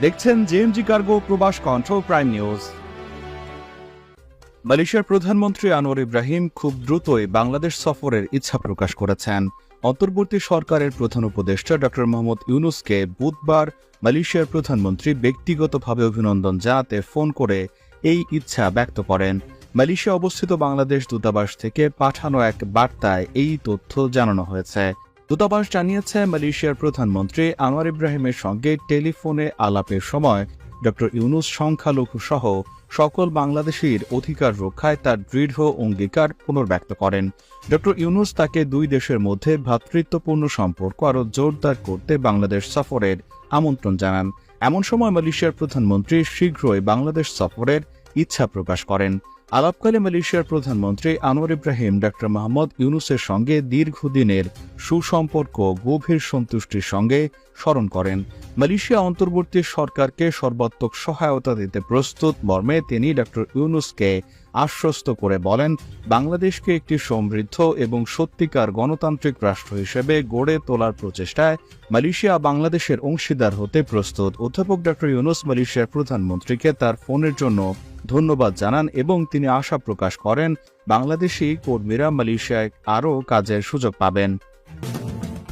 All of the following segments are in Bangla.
দেখছেন জেএমজি কার্গো প্রবাস কণ্ঠ প্রাইম নিউজ। মালয়েশিয়ার প্রধানমন্ত্রী আনোয়ার ইব্রাহিম খুব দ্রুতই বাংলাদেশ সফরের ইচ্ছা প্রকাশ করেছেন। অন্তর্বর্তী সরকারের প্রধান উপদেষ্টা ড মোহাম্মদ ইউনুসকে বুধবার মালয়েশিয়ার প্রধানমন্ত্রী ব্যক্তিগতভাবে অভিনন্দন জানাতে ফোন করে এই ইচ্ছা ব্যক্ত করেন। মালয়েশিয়া অবস্থিত বাংলাদেশ দূতাবাস থেকে পাঠানো এক বার্তায় এই তথ্য জানানো হয়েছে। দূতাবাস জানিয়েছে, মালয়েশিয়ার প্রধানমন্ত্রী আনোয়ার ইব্রাহিমের সঙ্গে টেলিফোনে আলাপের সময় ড ইউনুস সংখ্যালঘু সহ সকল বাংলাদেশির অধিকার রক্ষায় তার দৃঢ় অঙ্গীকার পুনর্ব্যক্ত করেন। ড ইউনুস তাকে দুই দেশের মধ্যে ভ্রাতৃত্বপূর্ণ সম্পর্ক আরও জোরদার করতে বাংলাদেশ সফরের আমন্ত্রণ জানান। এমন সময় মালয়েশিয়ার প্রধানমন্ত্রী শীঘ্রই বাংলাদেশ সফরের ইচ্ছা প্রকাশ করেন। আলাপকালে মালয়েশিয়ার প্রধানমন্ত্রী আনোয়ার ইব্রাহিম ড মোহাম্মদ ইউনুসের সঙ্গে দীর্ঘদিনের সুসম্পর্ক গভীর সন্তুষ্টির সঙ্গে স্মরণ করেন। মালয়েশিয়া অন্তর্বর্তী সরকারকে সর্বাত্মক সহায়তা দিতে প্রস্তুত মর্মে তিনি ড ইউনুসকে আশ্বস্ত করে বলেন, বাংলাদেশকে একটি সমৃদ্ধ এবং সত্যিকার গণতান্ত্রিক রাষ্ট্র হিসেবে গড়ে তোলার প্রচেষ্টায় মালয়েশিয়া বাংলাদেশের অংশীদার হতে প্রস্তুত। অধ্যাপক ড ইউনুস মালয়েশিয়ার প্রধানমন্ত্রীকে তার ফোনের জন্য ধন্যবাদ জানান এবং তিনি আশা প্রকাশ করেন বাংলাদেশি কর্মীরা মালয়েশিয়ায় আরও কাজের সুযোগ পাবেন।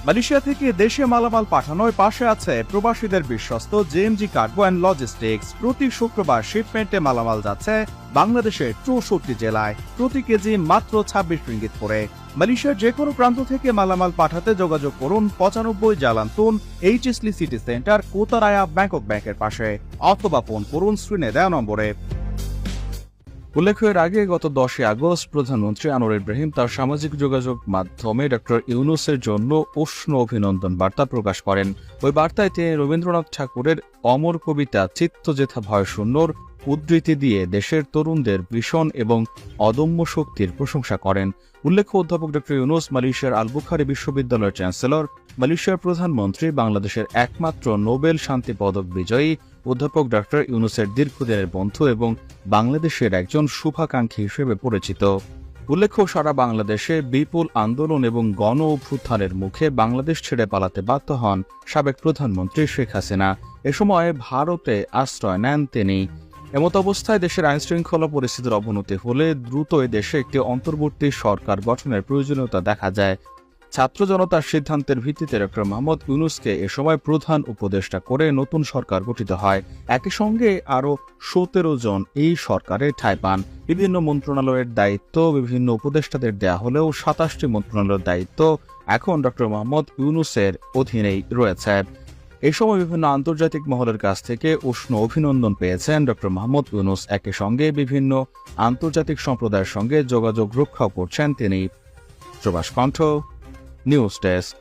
মালয়েশিয়া থেকে দেশে মালামাল পাঠানোর পাশে আছে প্রবাসীদের বিশ্বস্ত জেএমজি কার্গো অ্যান্ড লজিস্টিক্স। প্রতি শুক্রবার শিপমেন্টে মালামাল যাচ্ছে বাংলাদেশের 64 জেলায়, প্রতি কেজি মাত্র 26 রিঙ্গিত করে। মালয়েশিয়ার যে কোনো প্রান্ত থেকে মালামাল পাঠাতে যোগাযোগ করুন 95 জালান তুন এইচএসলি সিটি সেন্টার, কোতারায়া ব্যাংকক ব্যাংকের পাশে, অথবা ফোন করুন স্ক্রিনে দেওয়া নম্বরে। উল্লেখ্য, এর আগে গত 10 আগস্ট প্রধানমন্ত্রী আনোয়ার ইব্রাহিম তার সামাজিক যোগাযোগ মাধ্যমে ড ইউনুসের জন্য উষ্ণ অভিনন্দন বার্তা প্রকাশ করেন। ওই বার্তায় তিনি রবীন্দ্রনাথ ঠাকুরের অমর কবিতা চিত্তজেথা ভয়শূন্যর উদ্ধৃতি দিয়ে দেশের তরুণদের ভীষণ এবং অদম্য শক্তির প্রশংসা করেন। উল্লেখ্য, অধ্যাপক ড ইউনুস মালয়েশিয়ার আল বুখারী বিশ্ববিদ্যালয়ের চ্যান্সেলর, মালয়েশিয়ার প্রধানমন্ত্রী, বাংলাদেশের একমাত্র নোবেল শান্তি পদক বিজয়ী অধ্যাপক ড ইউনুসের দীর্ঘদিনের বন্ধু এবং বাংলাদেশের একজন শুভাকাঙ্ক্ষী হিসেবে পরিচিত। উল্লেখ্য, সারা বাংলাদেশে বিপুল আন্দোলন এবং গণ অভ্যুত্থানের মুখে বাংলাদেশ ছেড়ে পালাতে বাধ্য হন সাবেক প্রধানমন্ত্রী শেখ হাসিনা। এ সময় ভারতে আশ্রয় নেন তিনি। এমত অবস্থায় দেশের আইনশৃঙ্খলা পরিস্থিতির অবনতি হলে দ্রুতই দেশে একটি অন্তর্বর্তী সরকার গঠনের প্রয়োজনীয়তা দেখা যায়। ছাত্র জনতার সিদ্ধান্তের ভিত্তিতে ড মোহাম্মদ ইউনুসকে এ সময় প্রধান উপদেষ্টা করে নতুন সরকার গঠিত হয়। একই সঙ্গে আরও 17 জন এই সরকারে ঠাঁই পান। বিভিন্ন মন্ত্রণালয়ের দায়িত্ব বিভিন্ন উপদেষ্টাদের দেয়া হলেও 27টি মন্ত্রণালয়ের দায়িত্ব এখন ড মোহাম্মদ ইউনুসের অধীনেই রয়েছে। এ সময় বিভিন্ন আন্তর্জাতিক মহলের কাছ থেকে উষ্ণ অভিনন্দন পেয়েছেন ড মোহাম্মদ ইউনুস। একই সঙ্গে বিভিন্ন আন্তর্জাতিক সম্প্রদায়ের সঙ্গে যোগাযোগ রক্ষাও করছেন তিনি। প্রবাস কণ্ঠ নিউজ ডেস্ক।